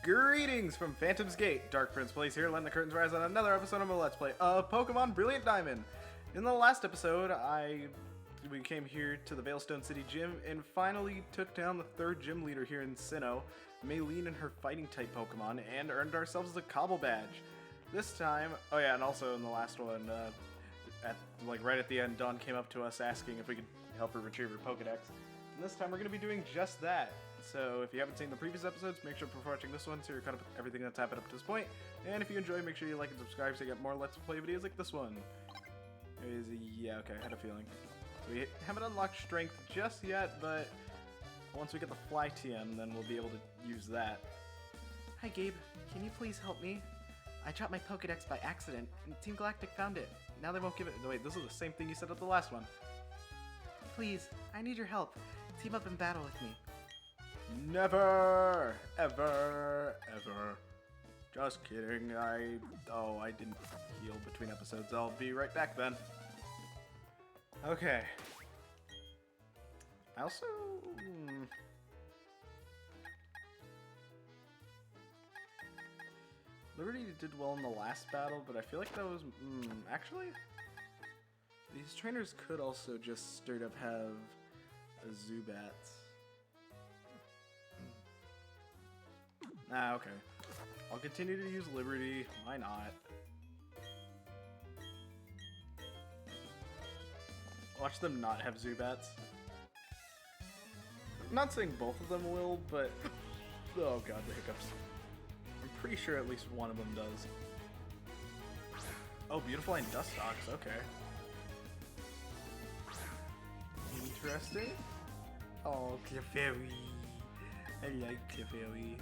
Greetings from Phantom's Gate. Dark Prince Plays here, letting the curtains rise on another episode of my Let's Play of Pokemon Brilliant Diamond. In the last episode, we came here to the Veilstone City Gym and finally took down the third gym leader here in Sinnoh, Maylene and her fighting-type Pokemon, and earned ourselves a Cobble badge. This time, oh yeah, and also in the last one, right at the end, Dawn came up to us asking if we could help her retrieve her Pokedex. And this time we're going to be doing just that. So if you haven't seen the previous episodes, make sure before watching this one so you're caught up with everything that's happened up to this point. And if you enjoy, make sure you like and subscribe so you get more Let's Play videos like this one. Yeah, okay, I had a feeling. So we haven't unlocked Strength just yet, but once we get the Fly TM, then we'll be able to use that. Hi Gabe, can you please help me? I dropped my Pokedex by accident, and Team Galactic found it. Now they won't give it. No, wait, this is the same thing you said at the last one. Please, I need your help. Team up and battle with me. Never, ever, ever. Just kidding. I didn't heal between episodes. I'll be right back then. Okay. I also... Liberty did well in the last battle, but I feel like that was... actually? These trainers could also just straight up have a Zubat. Ah, okay. I'll continue to use Liberty. Why not? Watch them not have Zubats. I'm not saying both of them will, but... oh god, the Hiccups. I'm pretty sure at least one of them does. Oh, Beautifly and Dustox, okay. Interesting. Oh, Clefairy. I like Clefairy.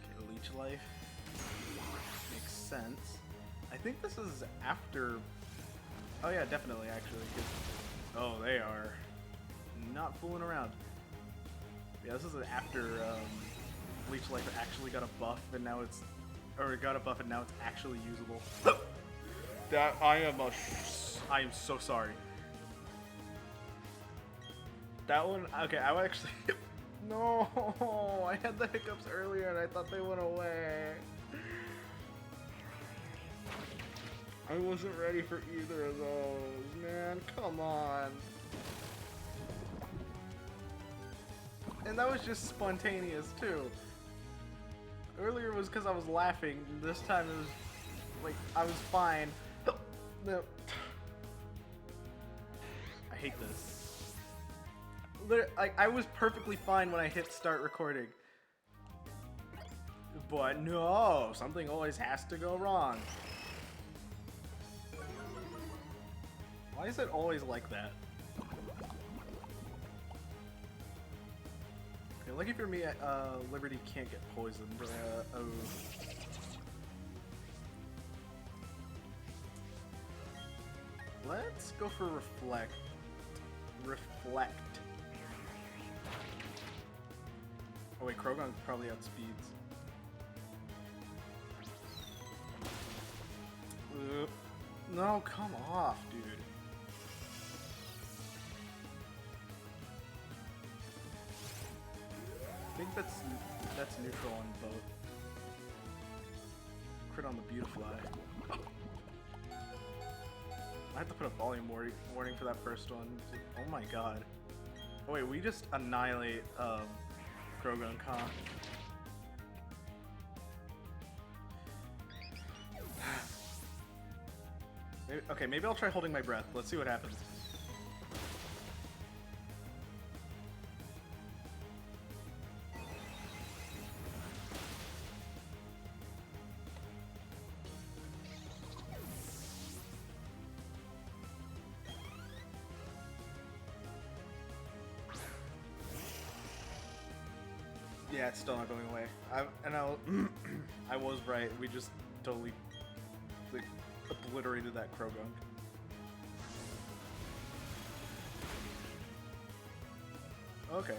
Okay, Leech Life. Makes sense. I think this is after... oh yeah, definitely, actually. Oh, they are not fooling around. Yeah, this is after Leech Life actually got a buff, and now it's... or it got a buff, and now it's actually usable. That... I am so sorry. That one... okay, I actually... no! I had the Hiccups earlier, and I thought they went away. I wasn't ready for either of those, man. Come on. And that was just spontaneous, too. Earlier was because I was laughing. This time it was like I was fine. No. I hate this. I was perfectly fine when I hit start recording. But no, something always has to go wrong. Why is it always like that? Okay, lucky for me, Liberty can't get poisoned. Oh. Let's go for Reflect. Reflect. Oh wait, Krogon probably outspeeds. No, come off, dude. I think that's neutral on both. Crit on the Beautifly. I have to put a volume warning for that first one. Oh my god. Oh wait, we just annihilate Krogan Khan. Maybe I'll try holding my breath. Let's see what happens. Yeah, it's still not going away. I was right. We just totally obliterated that Krogunk. Okay.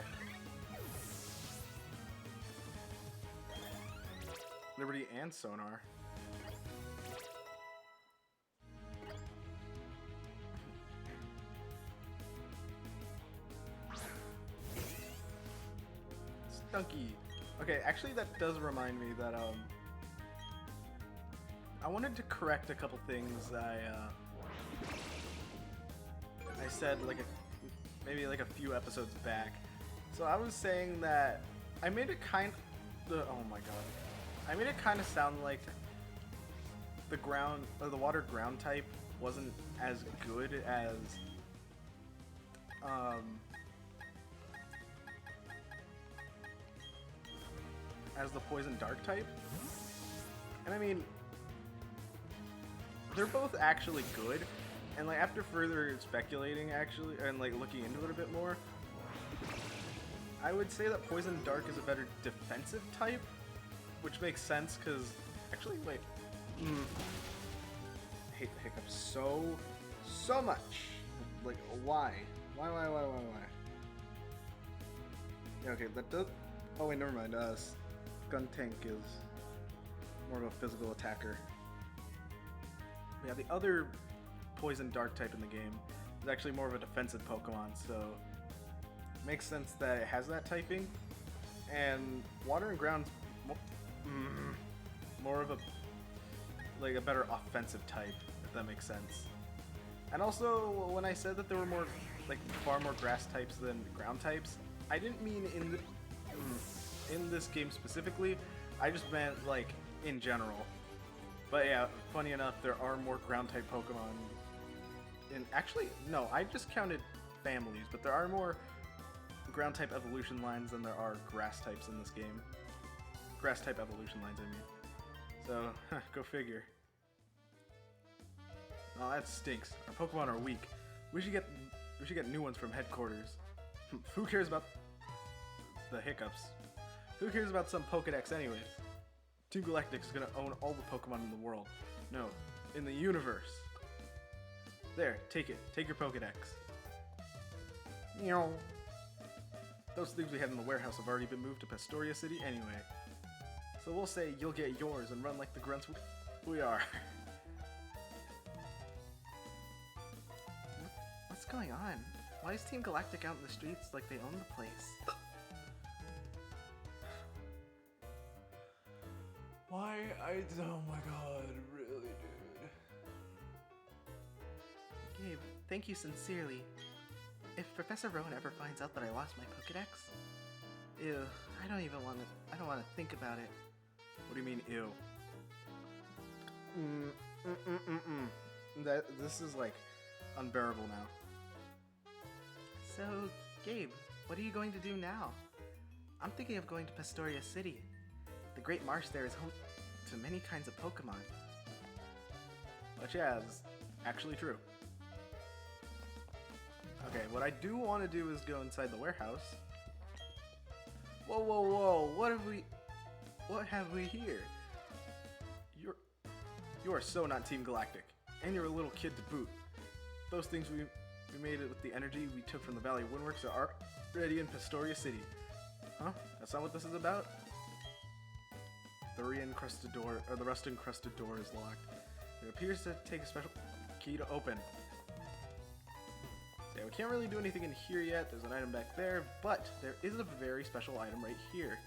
Liberty and Sonar. Stunky. Okay, actually that does remind me that I wanted to correct a couple things I said like maybe like a few episodes back. So I was saying that I made it oh my god. I made it kind of sound like the ground or the water ground type wasn't as good as the poison dark type. And I mean, they're both actually good, and like after further speculating actually and like looking into it a bit more, I would say that poison dark is a better defensive type, which makes sense because actually wait, I hate the Hiccups so much. Like why? Yeah, okay, that does. Oh wait, never mind. Gun Tank is more of a physical attacker. Yeah, the other poison dark type in the game is actually more of a defensive Pokemon, so it makes sense that it has that typing. And water and ground's more of a better offensive type, if that makes sense. And also, when I said that there were far more grass types than ground types, I didn't mean in this game specifically. I just meant like in general. But yeah, funny enough, there are more ground type Pokemon. Actually, no, I just counted families, but there are more ground type evolution lines than there are grass types in this game. Grass type evolution lines, I mean. So, go figure. Oh, that stinks. Our Pokemon are weak. We should get new ones from headquarters. Who cares about the Hiccups? Who cares about some Pokedex anyways? Team Galactic is gonna own all the Pokemon in the world. No, in the universe. There, take it. Take your Pokedex. Meow. Those things we had in the warehouse have already been moved to Pastoria City anyway. So we'll say you'll get yours and run like the grunts we are. What's going on? Why is Team Galactic out in the streets like they own the place? Oh my god, really, dude. Gabe, thank you sincerely. If Professor Rowan ever finds out that I lost my Pokedex, ew, I don't want to think about it. What do you mean, ew? This is like unbearable now. So, Gabe, what are you going to do now? I'm thinking of going to Pastoria City. The Great Marsh there is home to many kinds of Pokemon. Which, yeah, is actually true. Okay, what I do want to do is go inside the warehouse. Whoa, what have we here? You are so not Team Galactic, and you're a little kid to boot. Those things we made it with the energy we took from the Valley Windworks are already in Pastoria City. Huh? That's not what this is about? The rust-encrusted door is locked. It appears to take a special key to open. So yeah, we can't really do anything in here yet. There's an item back there, but there is a very special item right here.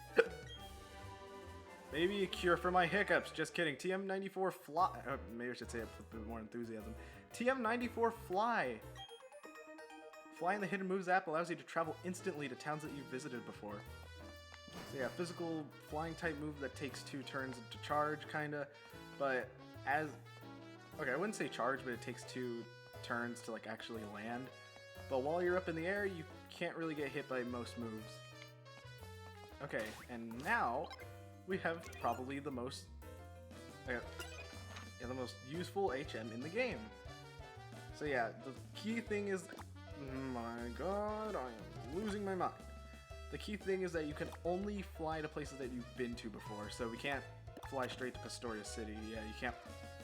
Maybe a cure for my hiccups. Just kidding. TM94 Fly. Maybe I should say it with a bit more enthusiasm. TM94 Fly. Fly in the Hidden Moves app allows you to travel instantly to towns that you've visited before. So yeah, physical flying type move that takes 2 turns to charge, kinda. But okay, I wouldn't say charge, but it takes 2 turns to like actually land. But while you're up in the air, you can't really get hit by most moves. Okay, and now we have probably the most useful HM in the game. So yeah, the key thing is, my god, I am losing my mind. The key thing is that you can only fly to places that you've been to before, so we can't fly straight to Pastoria City. Yeah, you can't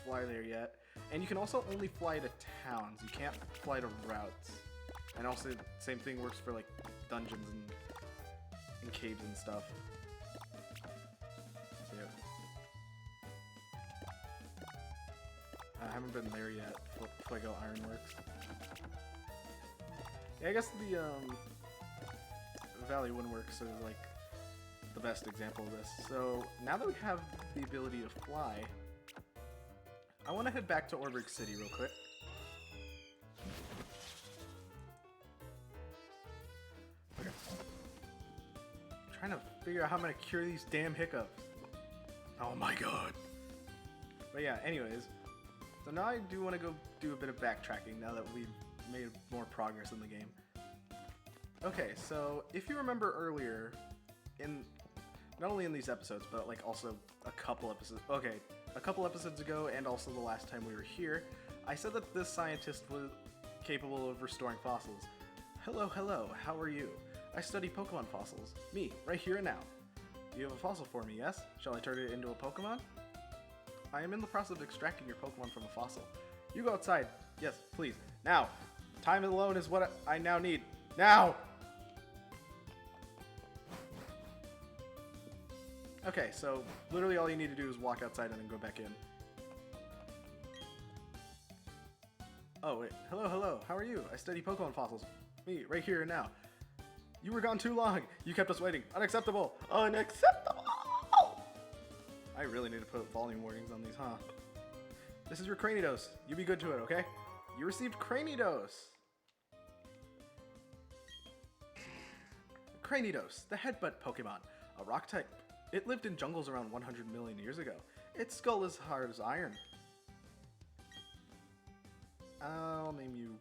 fly there yet. And you can also only fly to towns. You can't fly to routes. And also, the same thing works for like dungeons and caves and stuff. So, yeah. I haven't been there yet. Fuego Ironworks. Yeah, I guess the Valley Windworks is like the best example of this. So now that we have the ability to fly, I want to head back to Oreburgh City real quick. Okay. I'm trying to figure out how I'm going to cure these damn hiccups. Oh my god. But yeah, anyways. So now I do want to go do a bit of backtracking now that we've made more progress in the game. Okay, so if you remember earlier, in not only in these episodes, but like also a couple episodes ago, and also the last time we were here, I said that this scientist was capable of restoring fossils. Hello, how are you? I study Pokemon fossils. Me, right here and now. You have a fossil for me, yes? Shall I turn it into a Pokemon? I am in the process of extracting your Pokemon from a fossil. You go outside. Yes, please. Now! Time alone is what I now need. Now! Okay, so literally all you need to do is walk outside and then go back in. Oh, wait. Hello. How are you? I study Pokemon fossils. Me, right here and now. You were gone too long. You kept us waiting. Unacceptable. Unacceptable! I really need to put volume warnings on these, huh? This is your Cranidos. You be good to it, okay? You received Cranidos. Cranidos, the headbutt Pokemon. A rock type. It lived in jungles around 100 million years ago. Its skull is hard as iron. I'll name you...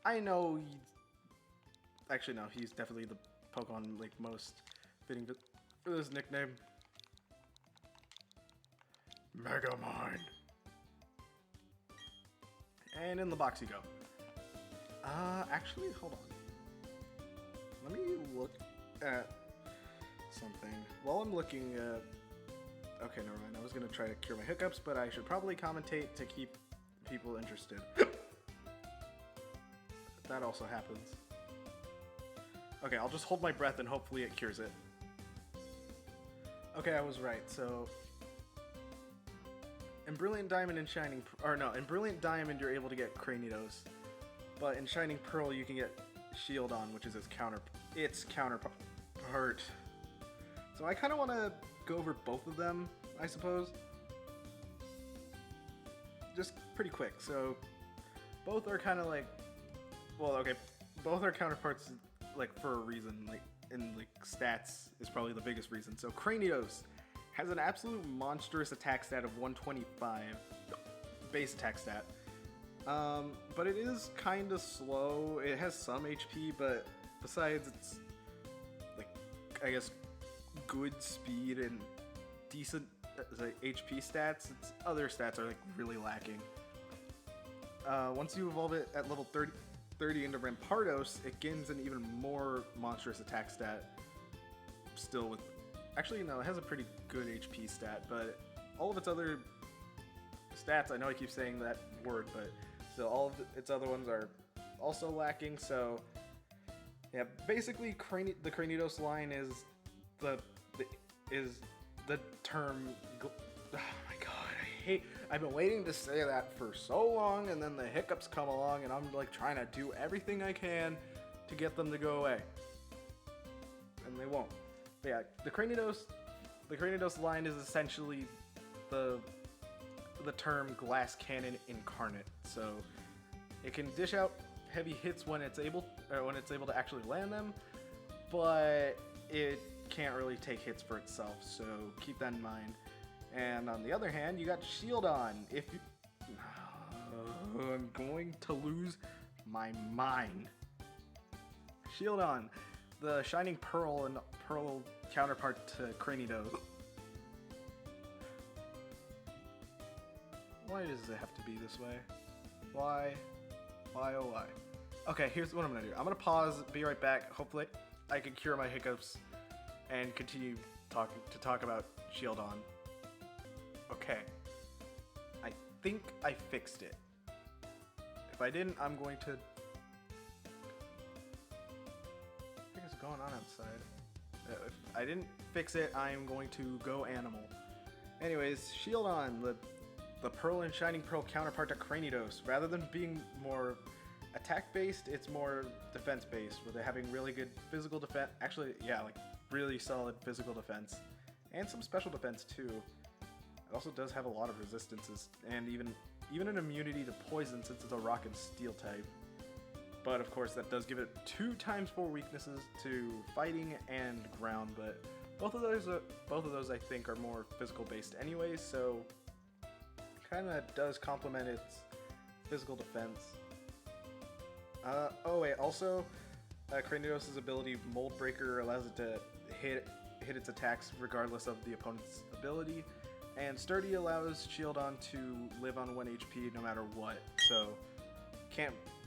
I know actually, no, he's definitely the Pokemon like most fitting for this nickname. Megamind. And in the box you go. Actually, hold on. Let me look at something. While I'm looking at... Okay, never mind. I was going to try to cure my hiccups, but I should probably commentate to keep people interested. That also happens. Okay, I'll just hold my breath and hopefully it cures it. Okay, I was right. So in Brilliant Diamond and Shining... in Brilliant Diamond you're able to get Cranidos. But in Shining Pearl you can get Shieldon, which is its counterpart. So I kind of want to go over both of them, I suppose. Just pretty quick. So both are kind of like... Well, okay, both are counterparts, like, for a reason, like, in, like, stats is probably the biggest reason. So, Cranidos has an absolute monstrous attack stat of 125, base attack stat, but it is kind of slow. It has some HP, but besides its, like, I guess, good speed and decent HP stats, its other stats are, like, really lacking. Once you evolve it at level 30 into Rampardos, it gains an even more monstrous attack stat. Still with... Actually, no, it has a pretty good HP stat, but all of its other stats, I know I keep saying that word, but still, all of its other ones are also lacking, so... Yeah, basically, the Cranidos line is the term... Oh my god, I've been waiting to say that for so long, and then the hiccups come along, and I'm like trying to do everything I can to get them to go away, and they won't. But yeah, the Cranidos line is essentially the term Glass Cannon incarnate. So it can dish out heavy hits when it's able to actually land them, but it can't really take hits for itself. So keep that in mind. And on the other hand, you got Shieldon. If you... I'm going to lose my mind. Shieldon, the Shining Pearl and Pearl counterpart to Cranidos. Why does it have to be this way? Why? Why, oh why? Okay, here's what I'm going to do. I'm going to pause, be right back. Hopefully I can cure my hiccups and continue to talk about Shieldon. Okay, I think I fixed it. If I didn't, I'm going to... What is going on outside? If I didn't fix it, I'm going to go animal. Anyways, Shieldon, the Pearl and Shining Pearl counterpart to Cranidos. Rather than being more attack-based, it's more defense-based, with it having really good physical defense. Actually, yeah, like really solid physical defense, and some special defense too. It also does have a lot of resistances, and even an immunity to poison since it's a rock and steel type. But of course, that does give it 2 times 4 weaknesses to fighting and ground. But both of those I think are more physical-based anyways, so kind of does complement its physical defense. Oh wait, also, Cranidos' ability Mold Breaker allows it to hit its attacks regardless of the opponent's ability, and Sturdy allows Shieldon to live on 1 HP no matter what, so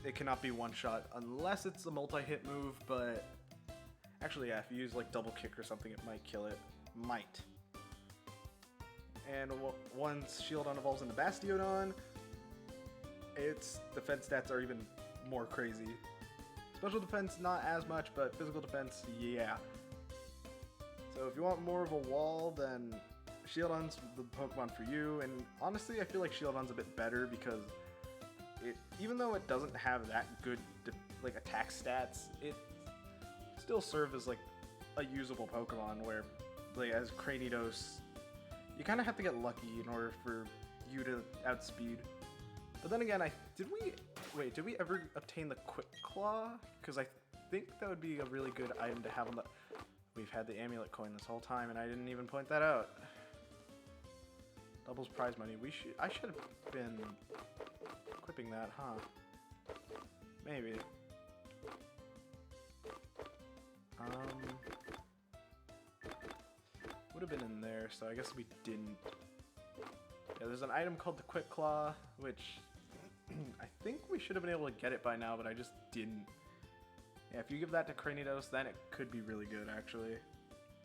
it cannot be one-shot unless it's a multi-hit move, but actually yeah, if you use like double kick or something, it might kill it. Might. And once Shieldon evolves into Bastiodon, its defense stats are even more crazy. Special defense, not as much, but physical defense, yeah. So if you want more of a wall, then Shieldon's the Pokemon for you. And honestly, I feel like Shieldon's a bit better because even though it doesn't have that good like attack stats, it still serves as like a usable Pokemon. Where like as Cranidos, you kind of have to get lucky in order for you to outspeed. But then again, did we ever obtain the Quick Claw? Because I think that would be a really good item to have on the... We've had the amulet coin this whole time, and I didn't even point that out. Doubles prize money. I should have been equipping that, huh? Maybe. Would have been in there, so I guess we didn't. Yeah, there's an item called the Quick Claw, which I think we should have been able to get it by now, but I just didn't. Yeah, if you give that to Cranidos, then it could be really good, actually.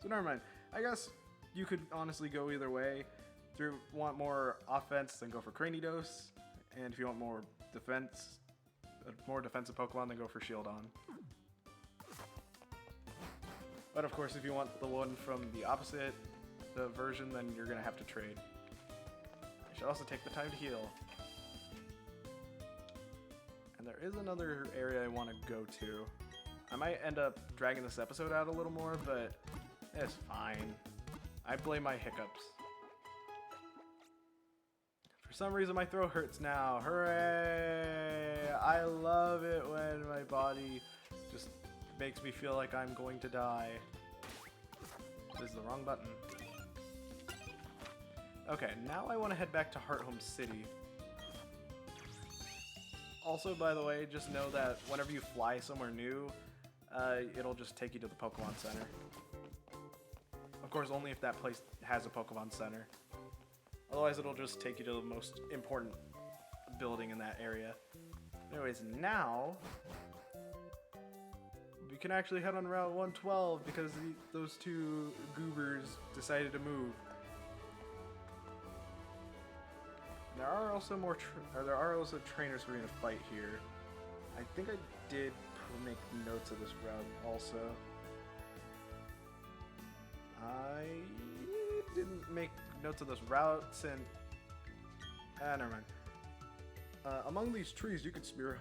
So never mind. I guess you could honestly go either way. If you want more offense, then go for Cranidos. And if you want more defense, more defensive Pokemon, then go for Shieldon. But of course, if you want the one from the opposite version, then you're going to have to trade. I should also take the time to heal. And there is another area I want to go to. I might end up dragging this episode out a little more, but it's fine. I blame my hiccups. For some reason, my throat hurts now. Hooray! I love it when my body just makes me feel like I'm going to die. This is the wrong button. Okay, now I want to head back to Hearthome City. Also, by the way, just know that whenever you fly somewhere new, it'll just take you to the Pokemon Center. Of course, only if that place has a Pokemon Center. Otherwise, it'll just take you to the most important building in that area. Anyways, now we can actually head on Route 112 because those 2 goobers decided to move. There are also trainers we're gonna fight here. I think I did make notes of this route also. I didn't make notes of this route since... never mind. Among these trees you can smear...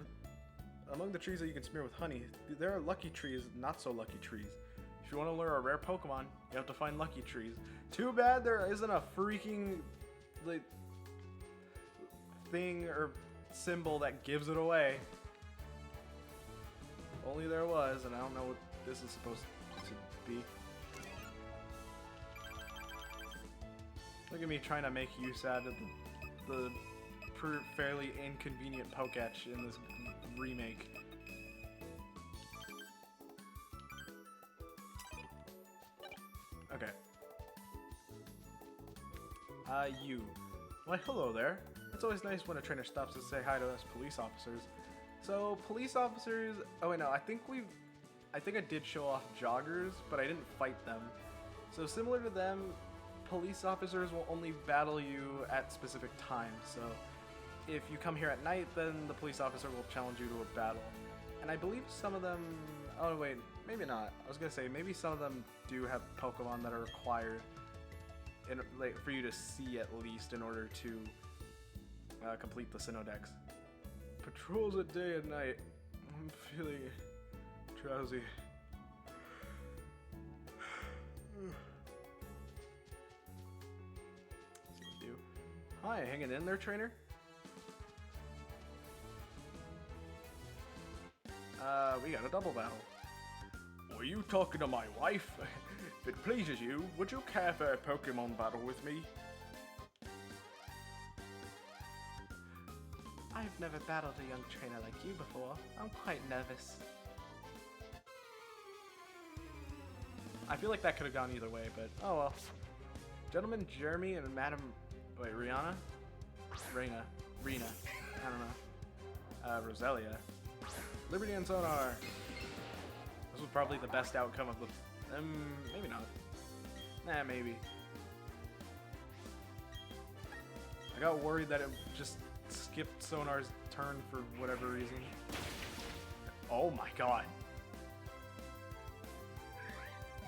Among the trees that you can smear with honey, there are lucky trees, not so lucky trees. If you want to lure a rare Pokemon, you have to find lucky trees. Too bad there isn't a freaking... like, thing or symbol that gives it away. If only there was, and I don't know what this is supposed to be. Look at me trying to make use out of the fairly inconvenient Poketch in this remake. Okay. You. Why, hello there. It's always nice when a trainer stops to say hi to us police officers. So, police officers... Oh, wait, no. I think I did show off joggers, but I didn't fight them. So, similar to them, police officers will only battle you at specific times. So, if you come here at night, then the police officer will challenge you to a battle. And I believe some of them... Oh, wait. Maybe not. I was going to say, maybe some of them do have Pokemon that are required for you to see at least in order to... complete the Sinnoh Dex. Patrols at day and night. I'm feeling drowsy. Hi, hanging in there, trainer? We got a double battle. Were you talking to my wife? If it pleases you, would you care for a Pokemon battle with me? I've never battled a young trainer like you before. I'm quite nervous. I feel like that could have gone either way, but oh well. Gentleman Jeremy and Madam... Wait, Rihanna? Rena. I don't know. Roselia. Liberty and Sonar. This was probably the best outcome of the... maybe not. Nah, maybe. I got worried that it just skipped Sonar's turn for whatever reason. Oh my god.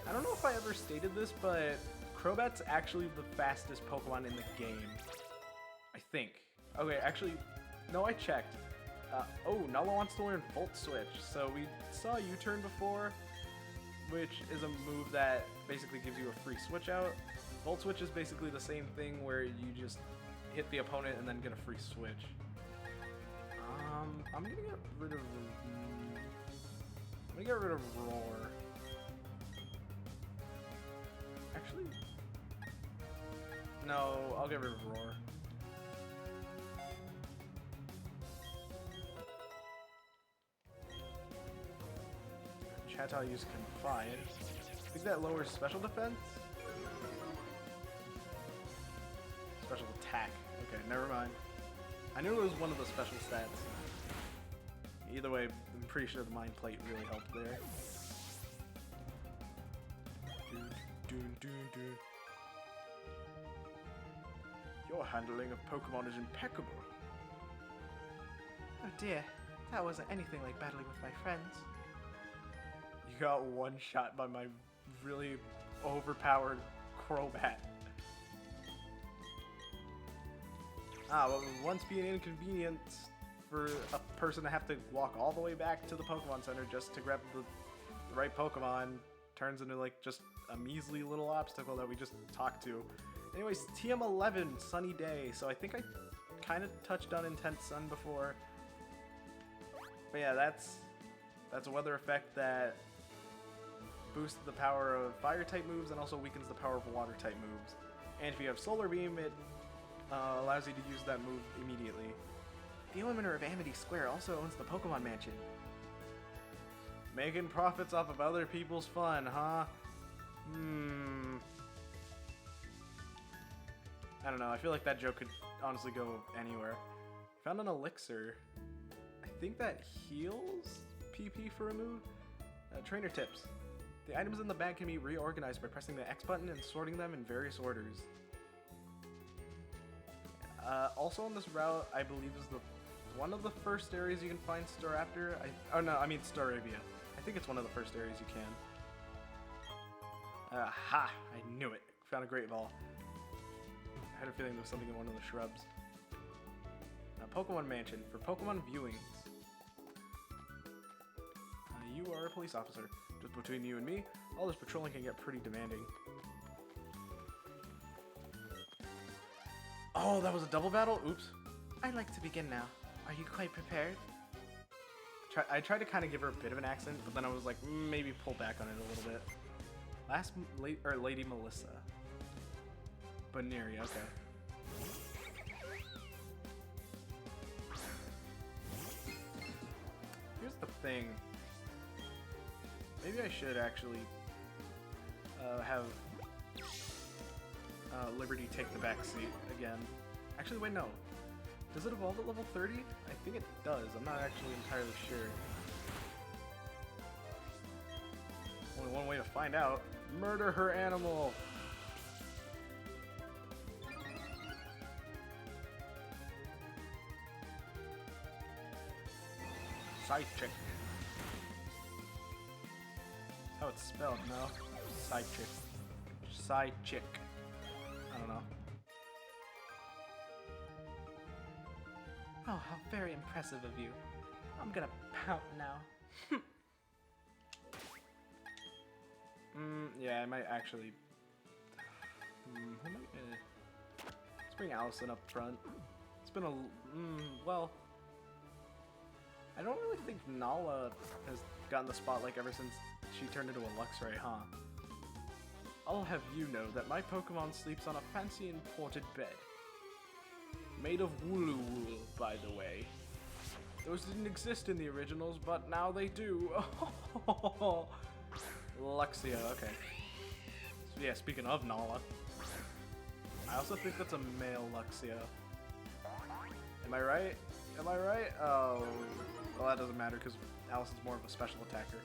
I don't know if I ever stated this, but Crobat's actually the fastest Pokemon in the game. I think. Okay, actually, no, I checked. Oh, Nala wants to learn Volt Switch. So we saw U-Turn before, which is a move that basically gives you a free switch out. Volt Switch is basically the same thing where you just hit the opponent and then get a free switch. I'm gonna get rid of... Roar. Actually... No, I'll get rid of Roar. Chattel use Confide. I think that lowers special defense? Special attack. Okay, never mind. I knew it was one of the special stats. Either way, I'm pretty sure the Mind Plate really helped there. Your handling of Pokemon is impeccable. Oh dear, that wasn't anything like battling with my friends. You got one shot by my really overpowered Crobat. Well, it would once be an inconvenience for a person to have to walk all the way back to the Pokemon Center just to grab the right Pokemon. Turns into like just a measly little obstacle that we just talked to. Anyways, TM11, Sunny Day. So I think I kind of touched on Intense Sun before. But yeah, that's a weather effect that boosts the power of fire type moves and also weakens the power of water type moves. And if you have Solar Beam, it allows you to use that move immediately. The owner of Amity Square also owns the Pokemon Mansion. Making profits off of other people's fun, huh? I don't know, I feel like that joke could honestly go anywhere. Found an elixir. I think that heals PP for a move? Trainer tips. The items in the bag can be reorganized by pressing the X button and sorting them in various orders. Also on this route, I believe is one of the first areas you can find Staraptor. Staravia. I think it's one of the first areas you can. Aha! I knew it. Found a Great Ball. I had a feeling there was something in one of the shrubs. Pokemon Mansion for Pokemon viewings. You are a police officer. Just between you and me, all this patrolling can get pretty demanding. Oh, that was a double battle? Oops. I'd like to begin now. Are you quite prepared? I tried to kind of give her a bit of an accent, but then I was like, maybe pull back on it a little bit. Lady Melissa. Baneri, okay. Here's the thing. Maybe I should actually have Liberty take the back seat again. Actually, wait, no. Does it evolve at level 30? I think it does. I'm not actually entirely sure. Only one way to find out. Murder her animal! Side chick. That's how it's spelled, no? Side chick. Side chick. I don't know. Oh, how very impressive of you. I'm gonna pout now. Yeah, I might actually... who am I gonna... Let's bring Allison up front. It's been a... well... I don't really think Nala has gotten the spotlight ever since she turned into a Luxray, huh? I'll have you know that my Pokemon sleeps on a fancy imported bed. Made of wooloo wool, by the way. Those didn't exist in the originals, but now they do. Luxia, okay. So yeah, speaking of Nala, I also think that's a male Luxia. Am I right? Am I right? Oh, well that doesn't matter because Allison's more of a special attacker.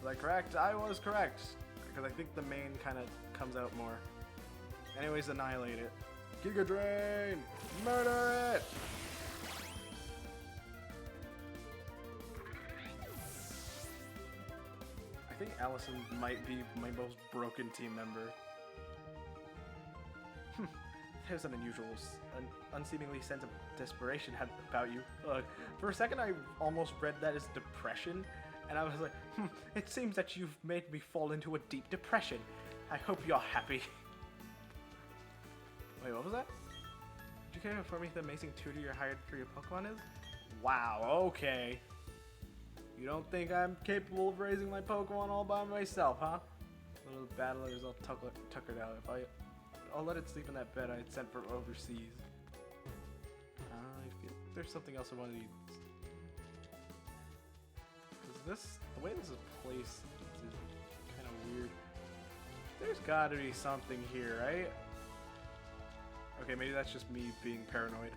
Was I correct? I was correct. Because I think the main kind of comes out more. Anyways, annihilate it. Giga Drain! Murder it! I think Allison might be my most broken team member. There's an unusual, unseemingly sense of desperation about you. For a second, I almost read that as depression, and I was like, it seems that you've made me fall into a deep depression. I hope you're happy. Wait, what was that? Did you care to inform me the amazing tutor you hired for your Pokemon is? Wow, okay. You don't think I'm capable of raising my Pokemon all by myself, huh? Little battlers all tuckered out. I'll let it sleep in that bed I had sent for overseas. I feel like there's something else I want to eat. Because the way this is placed is kind of weird. There's gotta be something here, right? Okay, maybe that's just me being paranoid.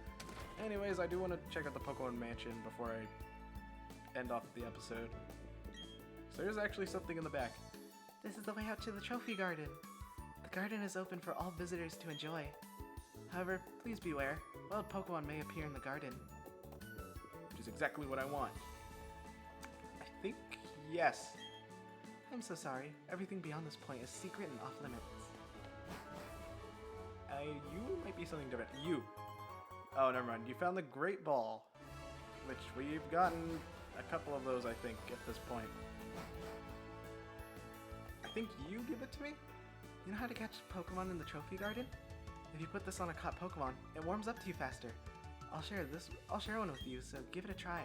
Anyways, I do want to check out the Pokemon Mansion before I end off the episode. So there's actually something in the back. This is the way out to the trophy garden. The garden is open for all visitors to enjoy. However, please beware. Wild Pokemon may appear in the garden. Which is exactly what I want. I think yes. I'm so sorry. Everything beyond this point is secret and off limits. You might be something different. You. Oh, never mind. You found the Great Ball. Which we've gotten a couple of those, I think, at this point. I think you give it to me? You know how to catch Pokemon in the trophy garden? If you put this on a caught Pokemon, it warms up to you faster. I'll share one with you, so give it a try.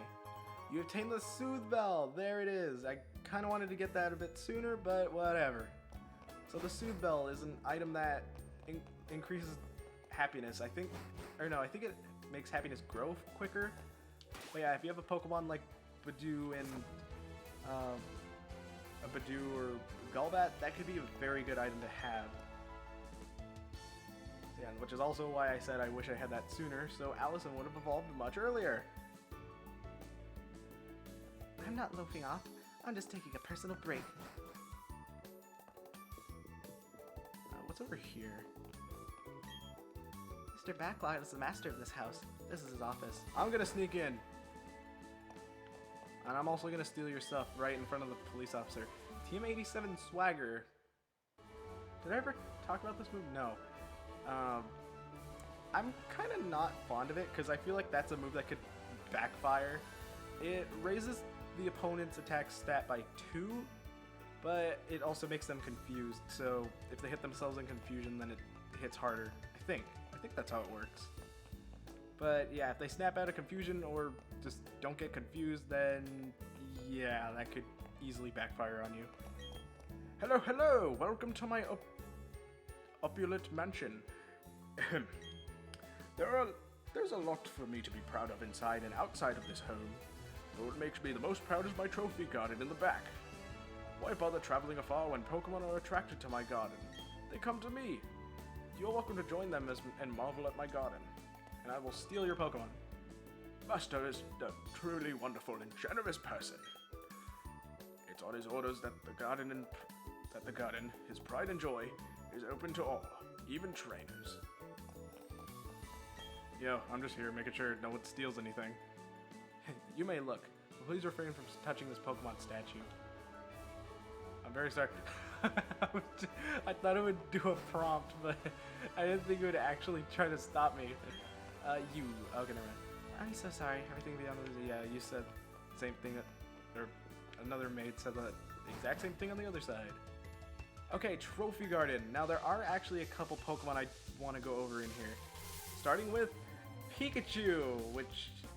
You obtained the Soothe Bell. There it is. I kind of wanted to get that a bit sooner, but whatever. So the Soothe Bell is an item that increases happiness. I think it makes happiness grow quicker. But yeah, if you have a Pokemon like Badoo and a Badoo or Golbat, that could be a very good item to have. Yeah, which is also why I said I wish I had that sooner, so Allison would have evolved much earlier. I'm not loafing off. I'm just taking a personal break. What's over here? Mr. Backlot is the master of this house. This is his office. I'm gonna sneak in. And I'm also gonna steal your stuff right in front of the police officer. Team 87 Swagger. Did I ever talk about this move? No. I'm kind of not fond of it because I feel like that's a move that could backfire. It raises the opponent's attack stat by 2, but it also makes them confused. So if they hit themselves in confusion, then it hits harder. I think that's how it works. But yeah, if they snap out of confusion or just don't get confused, then yeah, that could easily backfire on you. Hello, hello! Welcome to my opulent mansion. There's a lot for me to be proud of inside and outside of this home. But what makes me the most proud is my trophy garden in the back. Why bother traveling afar when Pokemon are attracted to my garden? They come to me. You're welcome to join them and marvel at my garden. And I will steal your Pokemon. Master is a truly wonderful and generous person. It's on his orders that the garden, his pride and joy, is open to all, even trainers. Yo, I'm just here making sure no one steals anything. You may look, but please refrain from touching this Pokemon statue. I'm very sorry. I thought it would do a prompt, but I didn't think it would actually try to stop me. Okay, never mind. I'm so sorry. Everything beyond the... Yeah, you said the same thing, or another maid said the exact same thing on the other side. Okay, Trophy Garden. Now, there are actually a couple Pokemon I want to go over in here. Starting with Pikachu,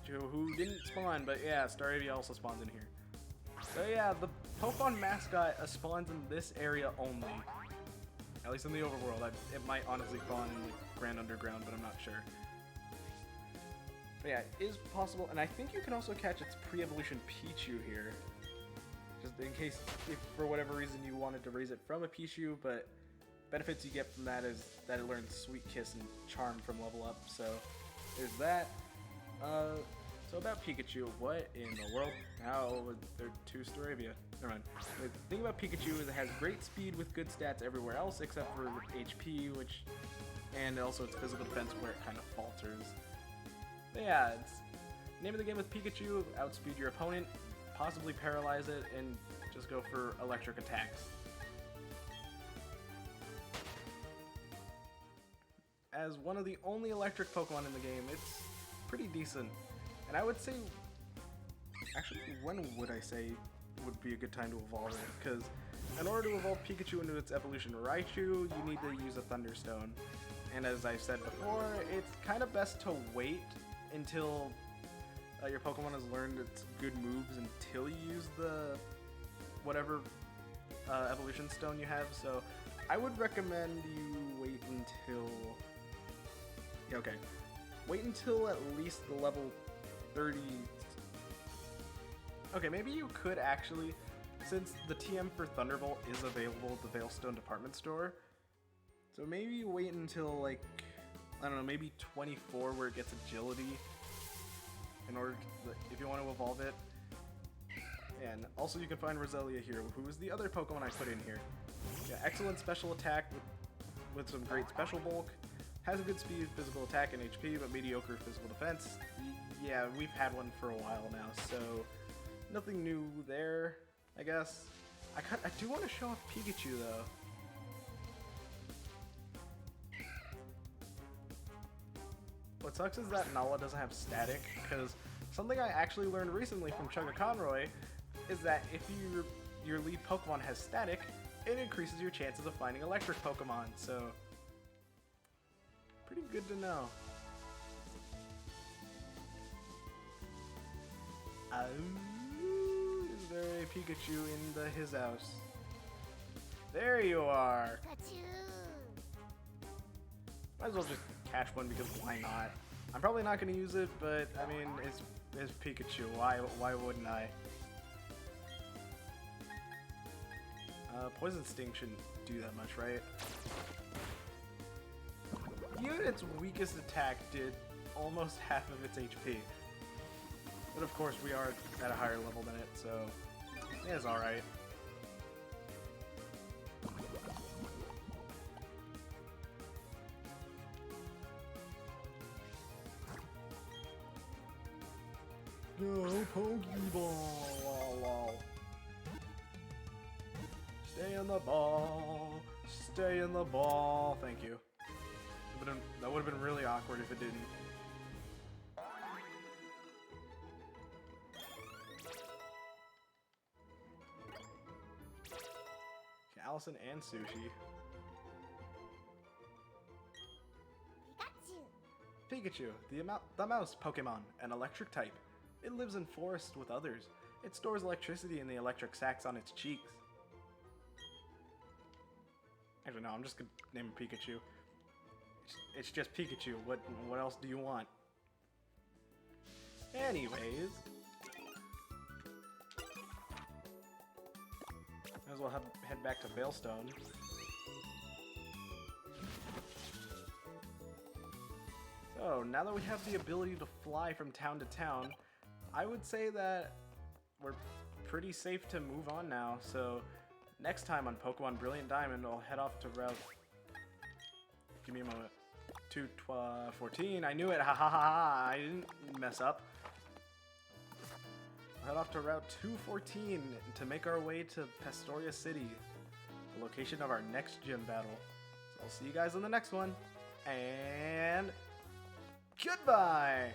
who didn't spawn, but yeah, Staravia also spawns in here. So yeah, the Pokemon mascot spawns in this area only. At least in the overworld. It might honestly spawn in the Grand Underground, but I'm not sure. But yeah, it is possible, and I think you can also catch its pre-evolution Pichu here. Just in case, if for whatever reason you wanted to raise it from a Pichu, but benefits you get from that is that it learns Sweet Kiss and Charm from level up, so there's that. So about Pikachu, what in the world? How they're two Staravia? Never mind. The thing about Pikachu is it has great speed with good stats everywhere else except for HP, and also its physical defense where it kind of falters. But yeah, it's name of the game with Pikachu: outspeed your opponent, possibly paralyze it, and just go for electric attacks. As one of the only electric Pokemon in the game, it's pretty decent. And I would say, actually, when would I say would be a good time to evolve it? Because in order to evolve Pikachu into its evolution Raichu, you need to use a Thunderstone. And as I've said before, it's kind of best to wait until your Pokemon has learned its good moves until you use the whatever evolution stone you have. So I would recommend you wait until... Yeah, okay. Wait until at least the level 30. Okay, maybe you could actually, since the TM for Thunderbolt is available at the Veilstone department store, so maybe you wait until, like, I don't know, maybe 24 where it gets agility in order to, if you want to evolve it. And also you can find Roselia here, who is the other Pokemon I put in here. Yeah, excellent special attack with some great special bulk. Has a good speed, physical attack, and HP, but mediocre physical defense. Yeah, we've had one for a while now, so nothing new there, I guess. I do want to show off Pikachu, though. What sucks is that Nala doesn't have static, because something I actually learned recently from Chugga Conroy is that if your lead Pokemon has static, it increases your chances of finding electric Pokemon, so... pretty good to know. Is there a Pikachu in his house? There you are! Might as well just catch one because why not? I'm probably not going to use it, but I mean, it's Pikachu. Why wouldn't I? Poison Sting shouldn't do that much, right? Even its weakest attack did almost half of its HP. But of course, we are at a higher level than it, so it's alright. No Pokeball! Stay in the ball! Stay in the ball! Thank you. That would have been really awkward if it didn't. Okay, Allison and Sushi. Pikachu, the mouse Pokemon, an electric type. It lives in forests with others. It stores electricity in the electric sacs on its cheeks. Actually, no, I'm just gonna name him Pikachu. It's just Pikachu. What else do you want? Anyways, might as well head back to Veilstone. So now that we have the ability to fly from town to town, I would say that we're pretty safe to move on now. So next time on Pokemon Brilliant Diamond, I'll head off to Route... Give me a moment. 214. I knew it. Ha ha ha ha. I didn't mess up. I'll head off to Route 214 to make our way to Pastoria City, the location of our next gym battle. So I'll see you guys in the next one. And goodbye!